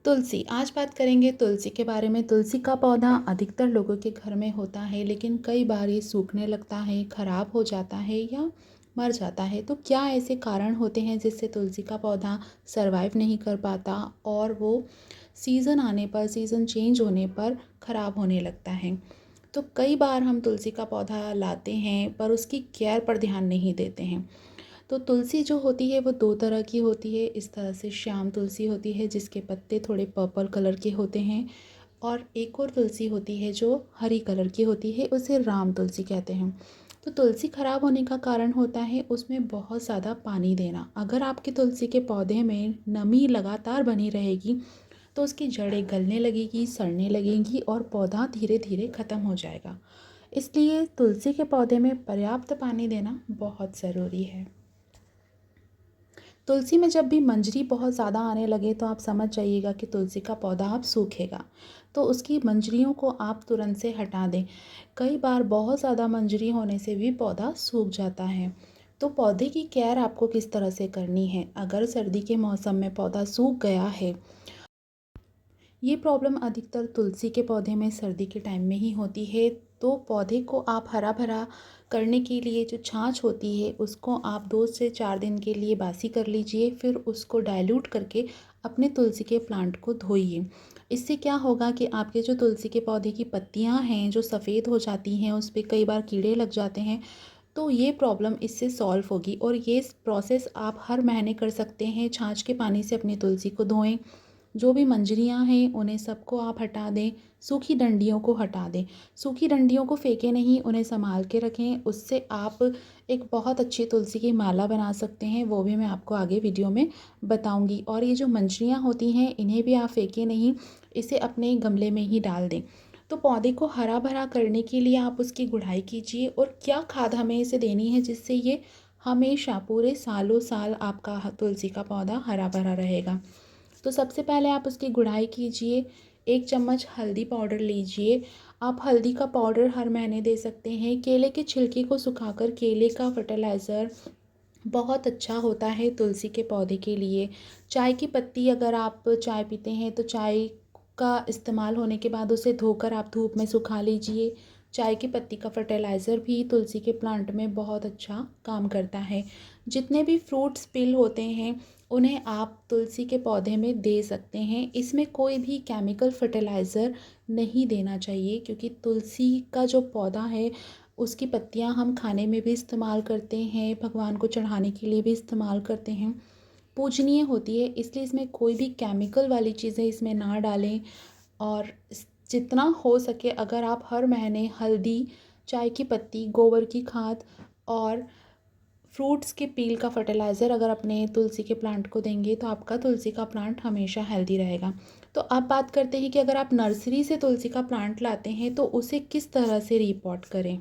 तुलसी। आज बात करेंगे तुलसी के बारे में। तुलसी का पौधा अधिकतर लोगों के घर में होता है, लेकिन कई बार ये सूखने लगता है, ख़राब हो जाता है या मर जाता है। तो क्या ऐसे कारण होते हैं जिससे तुलसी का पौधा सर्वाइव नहीं कर पाता और वो सीज़न आने पर, सीज़न चेंज होने पर ख़राब होने लगता है? तो कई बार हम तुलसी का पौधा लाते हैं पर उसकी केयर पर ध्यान नहीं देते हैं। तो तुलसी जो होती है वो 2 तरह की होती है। इस तरह से श्याम तुलसी होती है जिसके पत्ते थोड़े पर्पल कलर के होते हैं, और एक और तुलसी होती है जो हरी कलर की होती है, उसे राम तुलसी कहते हैं। तो तुलसी ख़राब होने का कारण होता है उसमें बहुत ज़्यादा पानी देना। अगर आपके तुलसी के पौधे में नमी लगातार बनी रहेगी तो उसकी जड़ें गलने लगेगी, सड़ने लगेंगी और पौधा धीरे धीरे ख़त्म हो जाएगा। इसलिए तुलसी के पौधे में पर्याप्त पानी देना बहुत ज़रूरी है। तुलसी में जब भी मंजरी बहुत ज़्यादा आने लगे तो आप समझ जाइएगा कि तुलसी का पौधा अब सूखेगा। तो उसकी मंजरियों को आप तुरंत से हटा दें। कई बार बहुत ज़्यादा मंजरी होने से भी पौधा सूख जाता है। तो पौधे की केयर आपको किस तरह से करनी है? अगर सर्दी के मौसम में पौधा सूख गया है, ये प्रॉब्लम अधिकतर तुलसी के पौधे में सर्दी के टाइम में ही होती है। तो पौधे को आप हरा भरा करने के लिए जो छाछ होती है उसको आप 2 से 4 दिन के लिए बासी कर लीजिए, फिर उसको डाइल्यूट करके अपने तुलसी के प्लांट को धोइए। इससे क्या होगा कि आपके जो तुलसी के पौधे की पत्तियां हैं जो सफ़ेद हो जाती हैं, उस पे कई बार कीड़े लग जाते हैं, तो ये प्रॉब्लम इससे सॉल्व होगी। और ये प्रोसेस आप हर महीने कर सकते हैं। छाछ के पानी से अपनी तुलसी को धोएं। जो भी मंजरियां हैं उन्हें सबको आप हटा दें। सूखी डंडियों को हटा दें। सूखी डंडियों को फेंकें नहीं, उन्हें संभाल के रखें। उससे आप एक बहुत अच्छी तुलसी की माला बना सकते हैं, वो भी मैं आपको आगे वीडियो में बताऊंगी। और ये जो मंजरियां होती हैं इन्हें भी आप फेंकें नहीं, इसे अपने गमले में ही डाल दें। तो पौधे को हरा भरा करने के लिए आप उसकी गुड़ाई कीजिए। और क्या खाद हमें इसे देनी है जिससे ये हमेशा पूरे सालों साल आपका तुलसी का पौधा हरा भरा रहेगा? तो सबसे पहले आप उसकी गुड़ाई कीजिए। 1 चम्मच हल्दी पाउडर लीजिए। आप हल्दी का पाउडर हर महीने दे सकते हैं। केले के छिलके को सुखाकर केले का फर्टिलाइज़र बहुत अच्छा होता है तुलसी के पौधे के लिए। चाय की पत्ती, अगर आप चाय पीते हैं तो चाय का इस्तेमाल होने के बाद उसे धोकर आप धूप में सुखा लीजिए। चाय की पत्ती का फर्टिलाइज़र भी तुलसी के प्लांट में बहुत अच्छा काम करता है। जितने भी फ्रूट्स पिल होते हैं उन्हें आप तुलसी के पौधे में दे सकते हैं। इसमें कोई भी केमिकल फर्टिलाइज़र नहीं देना चाहिए, क्योंकि तुलसी का जो पौधा है उसकी पत्तियां हम खाने में भी इस्तेमाल करते हैं, भगवान को चढ़ाने के लिए भी इस्तेमाल करते हैं, पूजनीय होती है। इसलिए इसमें कोई भी केमिकल वाली चीज़ें इसमें ना डालें। और जितना हो सके अगर आप हर महीने हल्दी, चाय की पत्ती, गोबर की खाद और फ्रूट्स के पील का फर्टिलाइज़र अगर अपने तुलसी के प्लांट को देंगे तो आपका तुलसी का प्लांट हमेशा हेल्दी रहेगा। तो अब बात करते हैं कि अगर आप नर्सरी से तुलसी का प्लांट लाते हैं तो उसे किस तरह से रिपॉट करें।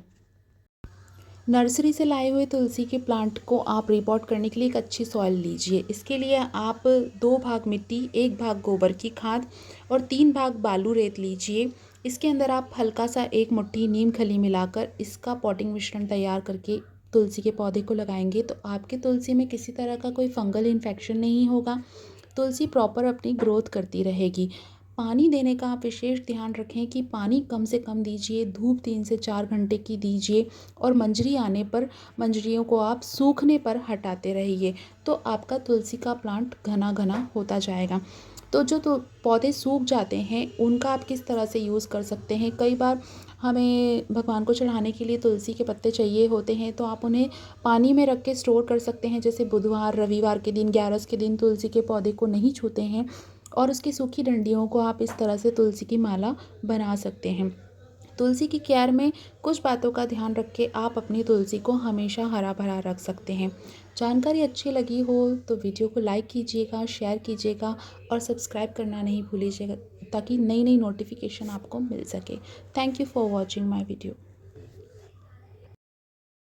नर्सरी से लाए हुए तुलसी के प्लांट को आप रिपॉट करने के लिए एक अच्छी सॉइल लीजिए। इसके लिए आप 2 भाग मिट्टी, 1 भाग गोबर की खाद और 3 भाग बालू रेत लीजिए। इसके अंदर आप हल्का सा 1 मुट्ठी नीम खली मिलाकर इसका पॉटिंग मिश्रण तैयार करके तुलसी के पौधे को लगाएंगे तो आपके तुलसी में किसी तरह का कोई फंगल इन्फेक्शन नहीं होगा। तुलसी प्रॉपर अपनी ग्रोथ करती रहेगी। पानी देने का आप विशेष ध्यान रखें कि पानी कम से कम दीजिए। धूप 3 से 4 घंटे की दीजिए। और मंजरी आने पर मंजरियों को आप सूखने पर हटाते रहिए। तो आपका तुलसी का प्लांट घना घना होता जाएगा। तो जो तो पौधे सूख जाते हैं उनका आप किस तरह से यूज़ कर सकते हैं? कई बार हमें भगवान को चढ़ाने के लिए तुलसी के पत्ते चाहिए होते हैं, तो आप उन्हें पानी में रख के स्टोर कर सकते हैं। जैसे बुधवार, रविवार के दिन, ग्यारस के दिन तुलसी के पौधे को नहीं छूते हैं और उसकी सूखी डंडियों को आप इस तरह से तुलसी की माला बना सकते हैं। तुलसी की केयर में कुछ बातों का ध्यान रख के आप अपनी तुलसी को हमेशा हरा भरा रख सकते हैं। जानकारी अच्छी लगी हो तो वीडियो को लाइक कीजिएगा, शेयर कीजिएगा और सब्सक्राइब करना नहीं भूलिएगा, ताकि नई नई नोटिफिकेशन आपको मिल सके। Thank you for watching my video.